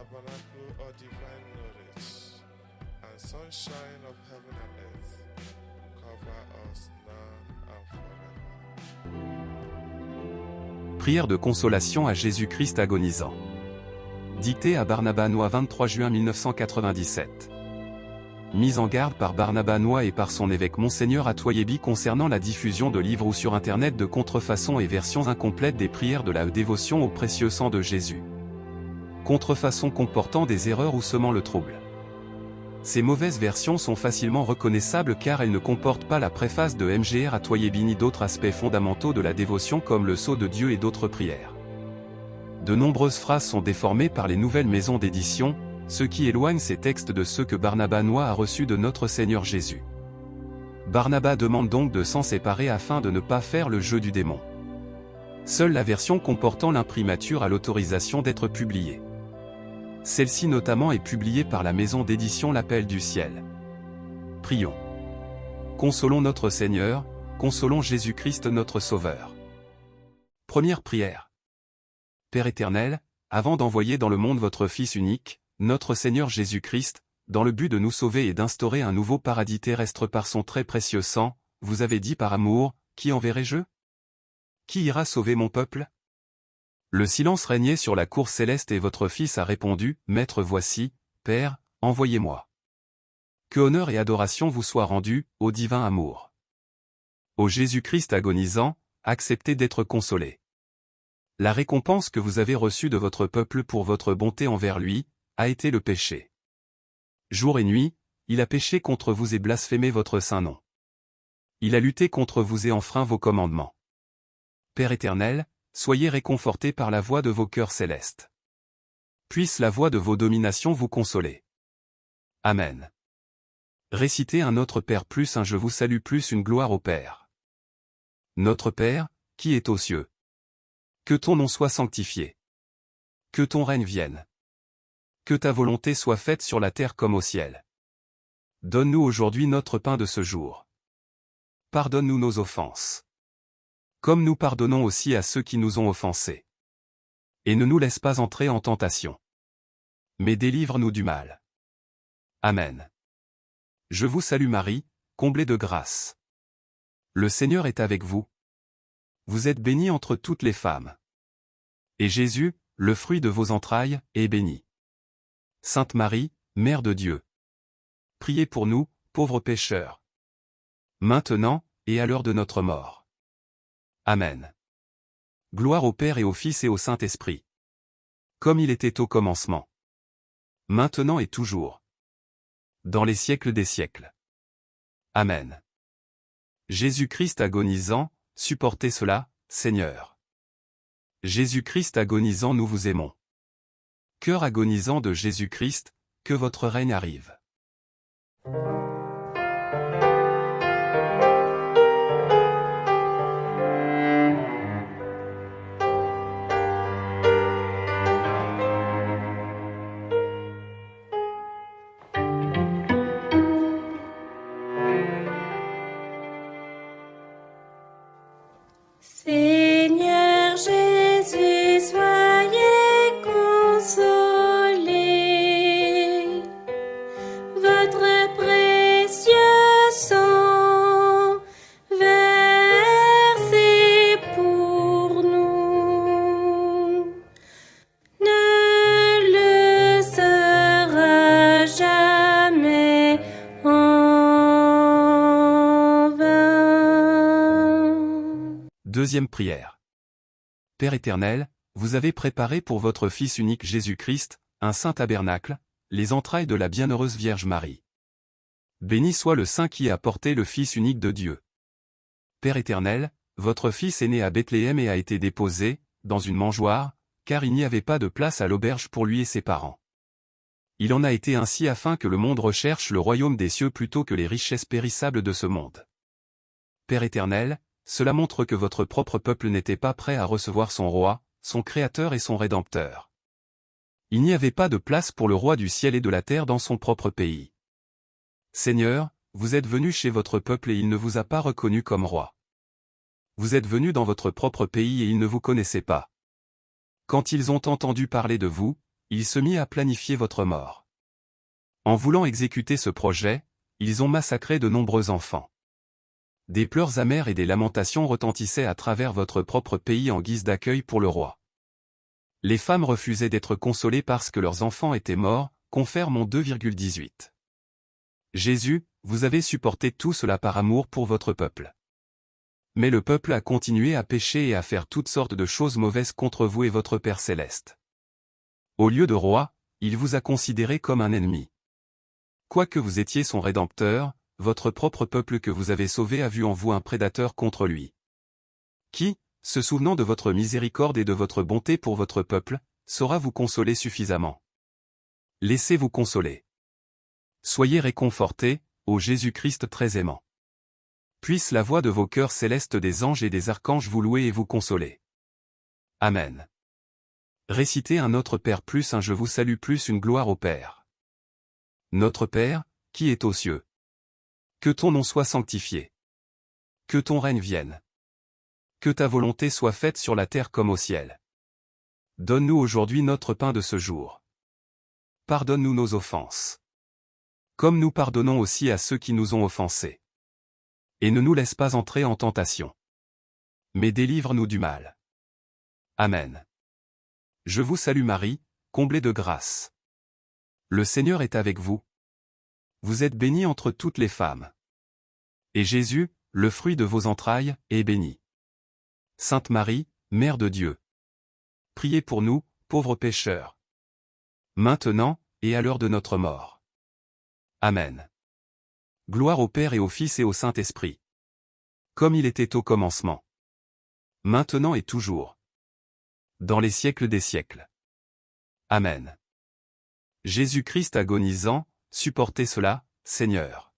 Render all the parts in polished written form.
tabernacle or divine knowledge, and sunshine of heaven and earth, cover us now and forever. Prière de consolation à Jésus-Christ agonisant. Dictée à Barnabas Noix 23 juin 1997. Mise en garde par Barnabas Noix et par son évêque Monseigneur Atoyebi concernant la diffusion de livres ou sur Internet de contrefaçons et versions incomplètes des prières de la dévotion au précieux sang de Jésus. Contrefaçons comportant des erreurs ou semant le trouble. Ces mauvaises versions sont facilement reconnaissables car elles ne comportent pas la préface de Mgr Atoyebi ni d'autres aspects fondamentaux de la dévotion comme le sceau de Dieu et d'autres prières. De nombreuses phrases sont déformées par les nouvelles maisons d'édition, ce qui éloigne ces textes de ceux que Barnabas Noix a reçus de notre Seigneur Jésus. Barnabas demande donc de s'en séparer afin de ne pas faire le jeu du démon. Seule la version comportant l'imprimature a l'autorisation d'être publiée. Celle-ci notamment est publiée par la maison d'édition L'Appel du Ciel. Prions. Consolons notre Seigneur, consolons Jésus-Christ notre Sauveur. Première prière. Père éternel, avant d'envoyer dans le monde votre Fils unique, notre Seigneur Jésus-Christ, dans le but de nous sauver et d'instaurer un nouveau paradis terrestre par son très précieux sang, vous avez dit par amour, qui enverrai-je? Qui ira sauver mon peuple? Le silence régnait sur la cour céleste et votre Fils a répondu, Maître voici, Père, envoyez-moi. Que honneur et adoration vous soient rendus, ô divin amour. Ô Jésus-Christ agonisant, acceptez d'être consolé. La récompense que vous avez reçue de votre peuple pour votre bonté envers lui, a été le péché. Jour et nuit, il a péché contre vous et blasphémé votre saint nom. Il a lutté contre vous et enfreint vos commandements. Père éternel, soyez réconfortés par la voix de vos cœurs célestes. Puisse la voix de vos dominations vous consoler. Amen. Récitez un Notre Père plus un Je vous salue plus une gloire au Père. Notre Père, qui est aux cieux. Que ton nom soit sanctifié. Que ton règne vienne. Que ta volonté soit faite sur la terre comme au ciel. Donne-nous aujourd'hui notre pain de ce jour. Pardonne-nous nos offenses. Comme nous pardonnons aussi à ceux qui nous ont offensés. Et ne nous laisse pas entrer en tentation. Mais délivre-nous du mal. Amen. Je vous salue Marie, comblée de grâce. Le Seigneur est avec vous. Vous êtes bénie entre toutes les femmes. Et Jésus, le fruit de vos entrailles, est béni. Sainte Marie, Mère de Dieu. Priez pour nous, pauvres pécheurs. Maintenant, et à l'heure de notre mort. Amen. Gloire au Père et au Fils et au Saint-Esprit. Comme il était au commencement. Maintenant et toujours. Dans les siècles des siècles. Amen. Jésus-Christ agonisant, supportez cela, Seigneur. Jésus-Christ agonisant, nous vous aimons. Cœur agonisant de Jésus-Christ, que votre règne arrive. Seigneur Jésus, soyez consolé. Votre précieux sang versé pour nous ne le sera jamais en vain. Deuxième prière. Père éternel, vous avez préparé pour votre Fils unique Jésus-Christ, un saint tabernacle, les entrailles de la bienheureuse Vierge Marie. Béni soit le Saint qui a porté le Fils unique de Dieu. Père éternel, votre Fils est né à Bethléem et a été déposé, dans une mangeoire, car il n'y avait pas de place à l'auberge pour lui et ses parents. Il en a été ainsi afin que le monde recherche le royaume des cieux plutôt que les richesses périssables de ce monde. Père éternel, cela montre que votre propre peuple n'était pas prêt à recevoir son roi, son créateur et son rédempteur. Il n'y avait pas de place pour le roi du ciel et de la terre dans son propre pays. Seigneur, vous êtes venu chez votre peuple et il ne vous a pas reconnu comme roi. Vous êtes venu dans votre propre pays et ils ne vous connaissaient pas. Quand ils ont entendu parler de vous, il se mit à planifier votre mort. En voulant exécuter ce projet, ils ont massacré de nombreux enfants. Des pleurs amers et des lamentations retentissaient à travers votre propre pays en guise d'accueil pour le roi. Les femmes refusaient d'être consolées parce que leurs enfants étaient morts, confère mon 2,18. Jésus, vous avez supporté tout cela par amour pour votre peuple. Mais le peuple a continué à pécher et à faire toutes sortes de choses mauvaises contre vous et votre Père céleste. Au lieu de roi, il vous a considéré comme un ennemi. Quoique vous étiez son rédempteur, votre propre peuple que vous avez sauvé a vu en vous un prédateur contre lui. Qui, se souvenant de votre miséricorde et de votre bonté pour votre peuple, saura vous consoler suffisamment? Laissez-vous consoler. Soyez réconfortés, ô Jésus-Christ très aimant. Puisse la voix de vos cœurs célestes des anges et des archanges vous louer et vous consoler. Amen. Récitez un Notre Père plus un Je vous salue plus une gloire au Père. Notre Père, qui est aux cieux. Que ton nom soit sanctifié. Que ton règne vienne. Que ta volonté soit faite sur la terre comme au ciel. Donne-nous aujourd'hui notre pain de ce jour. Pardonne-nous nos offenses. Comme nous pardonnons aussi à ceux qui nous ont offensés. Et ne nous laisse pas entrer en tentation. Mais délivre-nous du mal. Amen. Je vous salue Marie, comblée de grâce. Le Seigneur est avec vous. Vous êtes bénie entre toutes les femmes. Et Jésus, le fruit de vos entrailles, est béni. Sainte Marie, Mère de Dieu. Priez pour nous, pauvres pécheurs. Maintenant, et à l'heure de notre mort. Amen. Gloire au Père et au Fils et au Saint-Esprit. Comme il était au commencement. Maintenant et toujours. Dans les siècles des siècles. Amen. Jésus-Christ agonisant, supportez cela, Seigneur.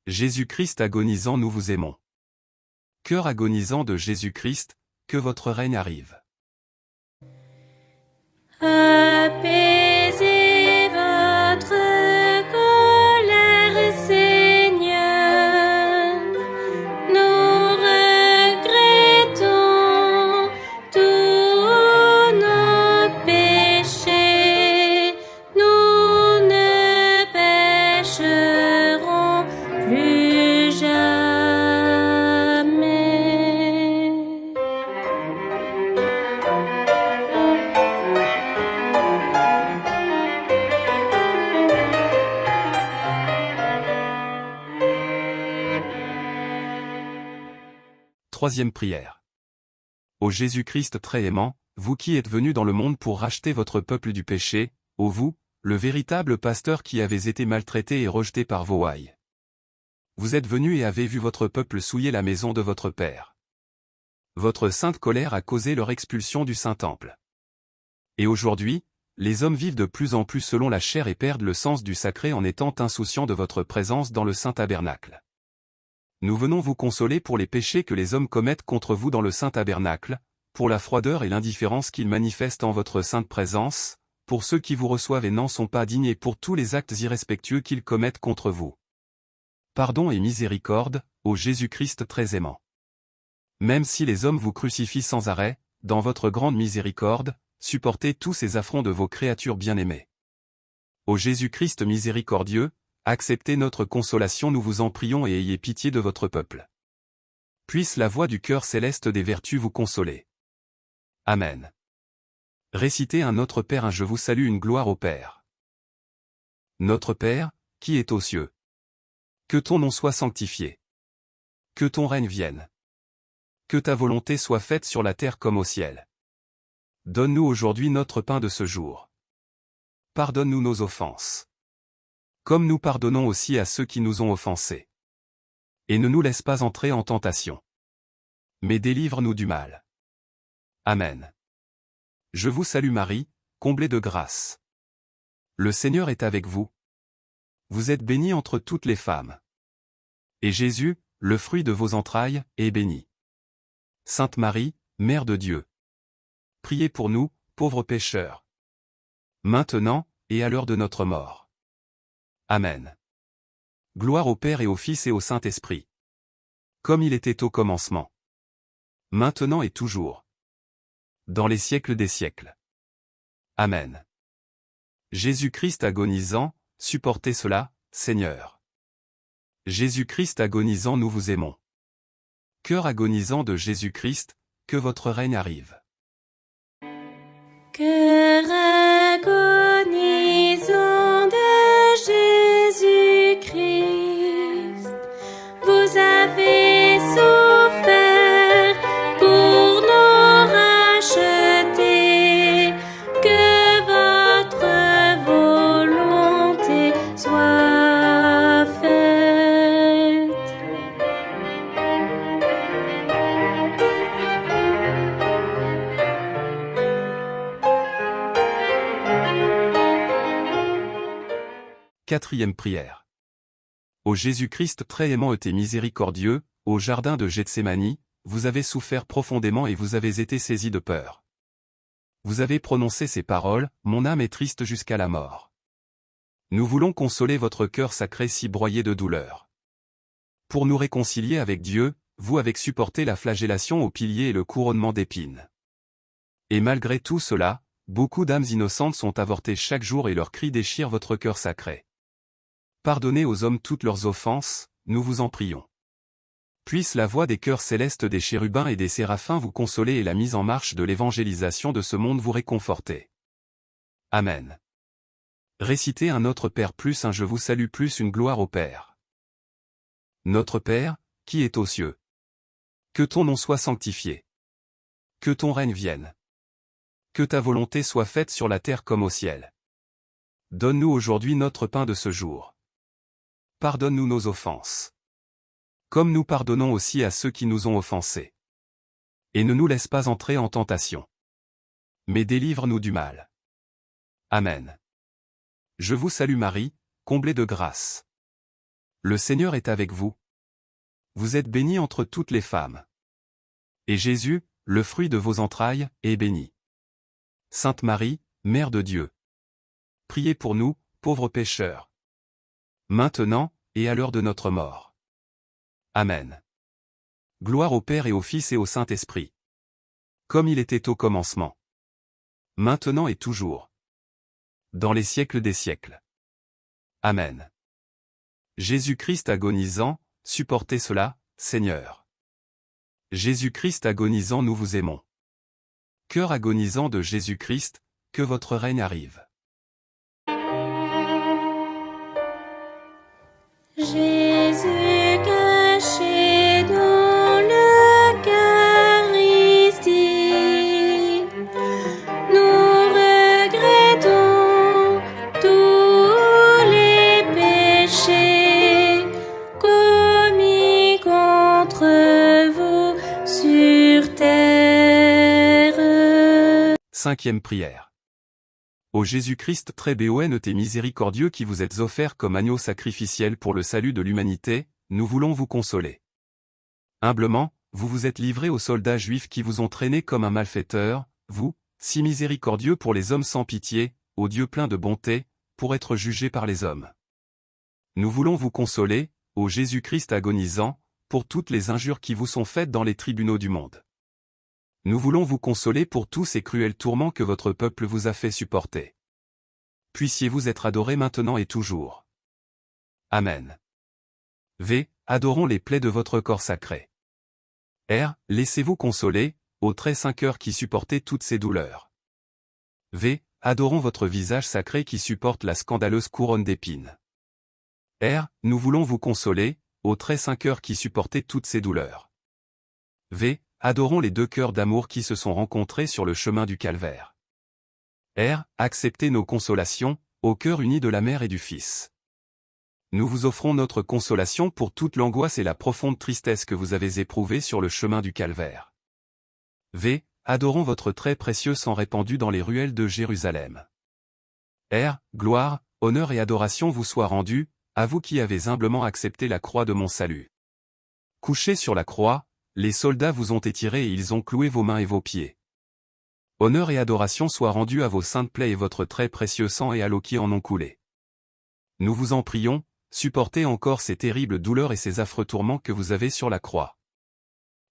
Jésus-Christ agonisant, nous vous aimons. Cœur agonisant de Jésus-Christ, que votre règne arrive. Apaisez votre colère, Seigneur. Nous regrettons tous nos péchés. Nous ne pécherons plus jamais. Troisième prière. Ô Jésus-Christ très aimant, vous qui êtes venu dans le monde pour racheter votre peuple du péché, ô vous, le véritable pasteur qui avez été maltraité et rejeté par vos ouailles. Vous êtes venu et avez vu votre peuple souiller la maison de votre Père. Votre sainte colère a causé leur expulsion du Saint-Temple. Et aujourd'hui, les hommes vivent de plus en plus selon la chair et perdent le sens du sacré en étant insouciants de votre présence dans le Saint-Tabernacle. Nous venons vous consoler pour les péchés que les hommes commettent contre vous dans le Saint-Tabernacle, pour la froideur et l'indifférence qu'ils manifestent en votre sainte présence, pour ceux qui vous reçoivent et n'en sont pas dignes et pour tous les actes irrespectueux qu'ils commettent contre vous. Pardon et miséricorde, ô Jésus-Christ très aimant. Même si les hommes vous crucifient sans arrêt, dans votre grande miséricorde, supportez tous ces affronts de vos créatures bien-aimées. Ô Jésus-Christ miséricordieux, acceptez notre consolation, nous vous en prions, et ayez pitié de votre peuple. Puisse la voix du cœur céleste des vertus vous consoler. Amen. Récitez un Notre Père un Je vous salue une gloire au Père. Notre Père, qui est aux cieux. Que ton nom soit sanctifié. Que ton règne vienne. Que ta volonté soit faite sur la terre comme au ciel. Donne-nous aujourd'hui notre pain de ce jour. Pardonne-nous nos offenses. Comme nous pardonnons aussi à ceux qui nous ont offensés. Et ne nous laisse pas entrer en tentation. Mais délivre-nous du mal. Amen. Je vous salue Marie, comblée de grâce. Le Seigneur est avec vous. Vous êtes bénie entre toutes les femmes. Et Jésus, le fruit de vos entrailles, est béni. Sainte Marie, Mère de Dieu. Priez pour nous, pauvres pécheurs. Maintenant, et à l'heure de notre mort. Amen. Gloire au Père et au Fils et au Saint-Esprit. Comme il était au commencement. Maintenant et toujours. Dans les siècles des siècles. Amen. Jésus-Christ agonisant, supportez cela, Seigneur. Jésus-Christ agonisant, nous vous aimons. Cœur agonisant de Jésus-Christ, que votre règne arrive. Cœur agonisant de Jésus-Christ, vous avez souffert pour nous racheter, que votre volonté soit faite. Quatrième prière. Ô Jésus-Christ très aimant et miséricordieux, au jardin de Gethsémani, vous avez souffert profondément et vous avez été saisi de peur. Vous avez prononcé ces paroles, mon âme est triste jusqu'à la mort. Nous voulons consoler votre cœur sacré si broyé de douleur. Pour nous réconcilier avec Dieu, vous avez supporté la flagellation au pilier et le couronnement d'épines. Et malgré tout cela, beaucoup d'âmes innocentes sont avortées chaque jour et leurs cris déchirent votre cœur sacré. Pardonnez aux hommes toutes leurs offenses, nous vous en prions. Puisse la voix des chœurs célestes des chérubins et des séraphins vous consoler et la mise en marche de l'évangélisation de ce monde vous réconforter. Amen. Récitez un Notre Père plus un Je vous salue plus une gloire au Père. Notre Père, qui est aux cieux. Que ton nom soit sanctifié. Que ton règne vienne. Que ta volonté soit faite sur la terre comme au ciel. Donne-nous aujourd'hui notre pain de ce jour. Pardonne-nous nos offenses. Comme nous pardonnons aussi à ceux qui nous ont offensés. Et ne nous laisse pas entrer en tentation. Mais délivre-nous du mal. Amen. Je vous salue Marie, comblée de grâce. Le Seigneur est avec vous. Vous êtes bénie entre toutes les femmes. Et Jésus, le fruit de vos entrailles, est béni. Sainte Marie, Mère de Dieu. Priez pour nous, pauvres pécheurs. Maintenant, et à l'heure de notre mort. Amen. Gloire au Père et au Fils et au Saint-Esprit. Comme il était au commencement. Maintenant et toujours. Dans les siècles des siècles. Amen. Jésus-Christ agonisant, supportez cela, Seigneur. Jésus-Christ agonisant, nous vous aimons. Cœur agonisant de Jésus-Christ, que votre règne arrive. Jésus caché dans l'Eucharistie, nous regrettons tous les péchés commis contre vous sur terre. Cinquième prière. Ô Jésus-Christ très béon et miséricordieux qui vous êtes offert comme agneau sacrificiel pour le salut de l'humanité, nous voulons vous consoler. Humblement, vous vous êtes livré aux soldats juifs qui vous ont traîné comme un malfaiteur, vous, si miséricordieux pour les hommes sans pitié, ô Dieu plein de bonté, pour être jugé par les hommes. Nous voulons vous consoler, ô Jésus-Christ agonisant, pour toutes les injures qui vous sont faites dans les tribunaux du monde. Nous voulons vous consoler pour tous ces cruels tourments que votre peuple vous a fait supporter. Puissiez-vous être adorés maintenant et toujours. Amen. V. Adorons les plaies de votre corps sacré. R. Laissez-vous consoler, ô très saint cœur qui supportez toutes ces douleurs. V. Adorons votre visage sacré qui supporte la scandaleuse couronne d'épines. R. Nous voulons vous consoler, ô très saint cœur qui supportez toutes ces douleurs. V. Adorons les deux cœurs d'amour qui se sont rencontrés sur le chemin du calvaire. R. Acceptez nos consolations, au cœur uni de la Mère et du Fils. Nous vous offrons notre consolation pour toute l'angoisse et la profonde tristesse que vous avez éprouvée sur le chemin du calvaire. V. Adorons votre très précieux sang répandu dans les ruelles de Jérusalem. R. Gloire, honneur et adoration vous soient rendus, à vous qui avez humblement accepté la croix de mon salut. Couchés sur la croix, les soldats vous ont étiré et ils ont cloué vos mains et vos pieds. Honneur et adoration soient rendus à vos saintes plaies et votre très précieux sang et à l'eau qui en ont coulé. Nous vous en prions, supportez encore ces terribles douleurs et ces affreux tourments que vous avez sur la croix.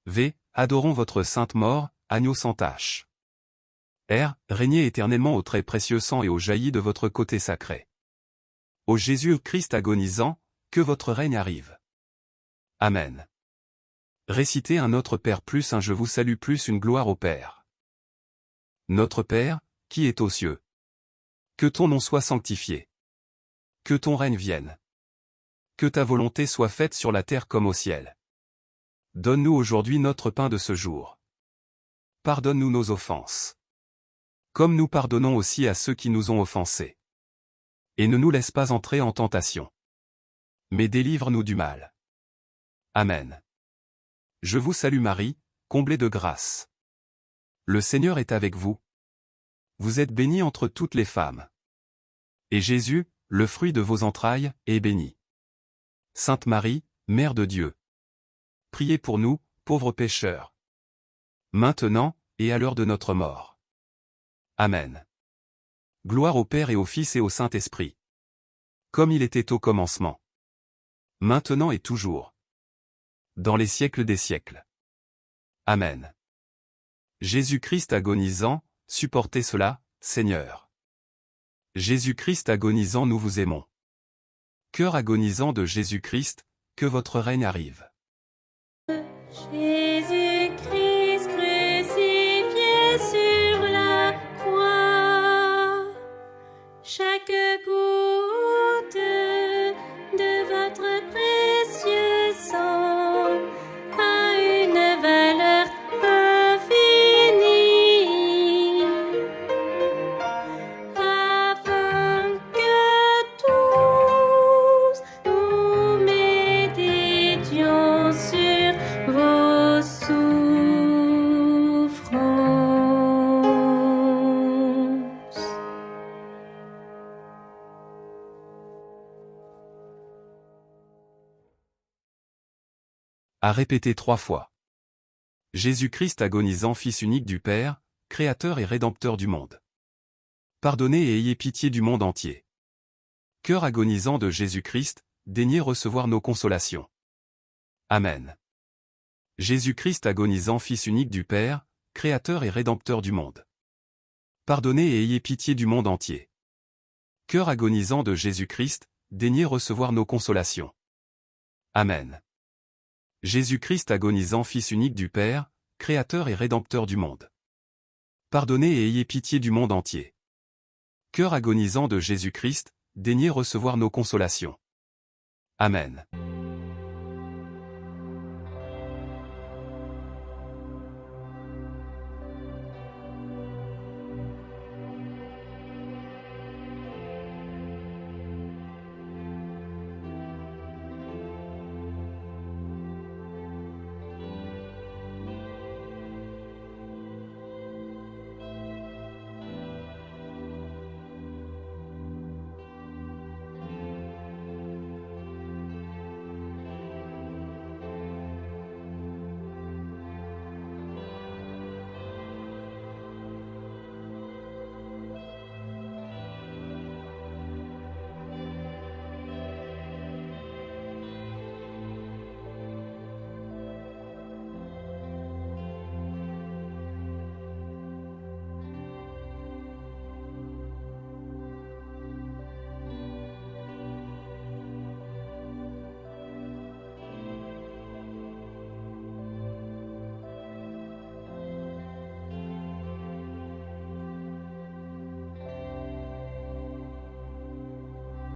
V. Adorons votre sainte mort, agneau sans tache. régnez éternellement au très précieux sang et au jailli de votre côté sacré. Ô Jésus-Christ agonisant, que votre règne arrive. Amen. Récitez un Notre Père plus un Je vous salue plus une gloire au Père. Notre Père, qui est aux cieux. Que ton nom soit sanctifié. Que ton règne vienne. Que ta volonté soit faite sur la terre comme au ciel. Donne-nous aujourd'hui notre pain de ce jour. Pardonne-nous nos offenses. Comme nous pardonnons aussi à ceux qui nous ont offensés. Et ne nous laisse pas entrer en tentation. Mais délivre-nous du mal. Amen. Je vous salue Marie, comblée de grâce. Le Seigneur est avec vous. Vous êtes bénie entre toutes les femmes. Et Jésus, le fruit de vos entrailles, est béni. Sainte Marie, Mère de Dieu. Priez pour nous, pauvres pécheurs. Maintenant, et à l'heure de notre mort. Amen. Gloire au Père et au Fils et au Saint-Esprit. Comme il était au commencement. Maintenant et toujours. Dans les siècles des siècles. Amen. Jésus-Christ agonisant, supportez cela, Seigneur. Jésus-Christ agonisant, nous vous aimons. Cœur agonisant de Jésus-Christ, que votre règne arrive. Jésus-Christ crucifié sur la croix, chaque goutte de votre précieux sang a une valeur infinie, afin que tous nous méditions sur vos souffrances. À répéter 3 fois. Jésus-Christ agonisant, Fils unique du Père, Créateur et Rédempteur du monde. Pardonnez et ayez pitié du monde entier. Cœur agonisant de Jésus-Christ, daignez recevoir nos consolations. Amen. Jésus-Christ agonisant, Fils unique du Père, Créateur et Rédempteur du monde. Pardonnez et ayez pitié du monde entier. Cœur agonisant de Jésus-Christ, daignez recevoir nos consolations. Amen. Jésus-Christ agonisant, Fils unique du Père, Créateur et Rédempteur du monde. Pardonnez et ayez pitié du monde entier. Cœur agonisant de Jésus-Christ, daignez recevoir nos consolations. Amen.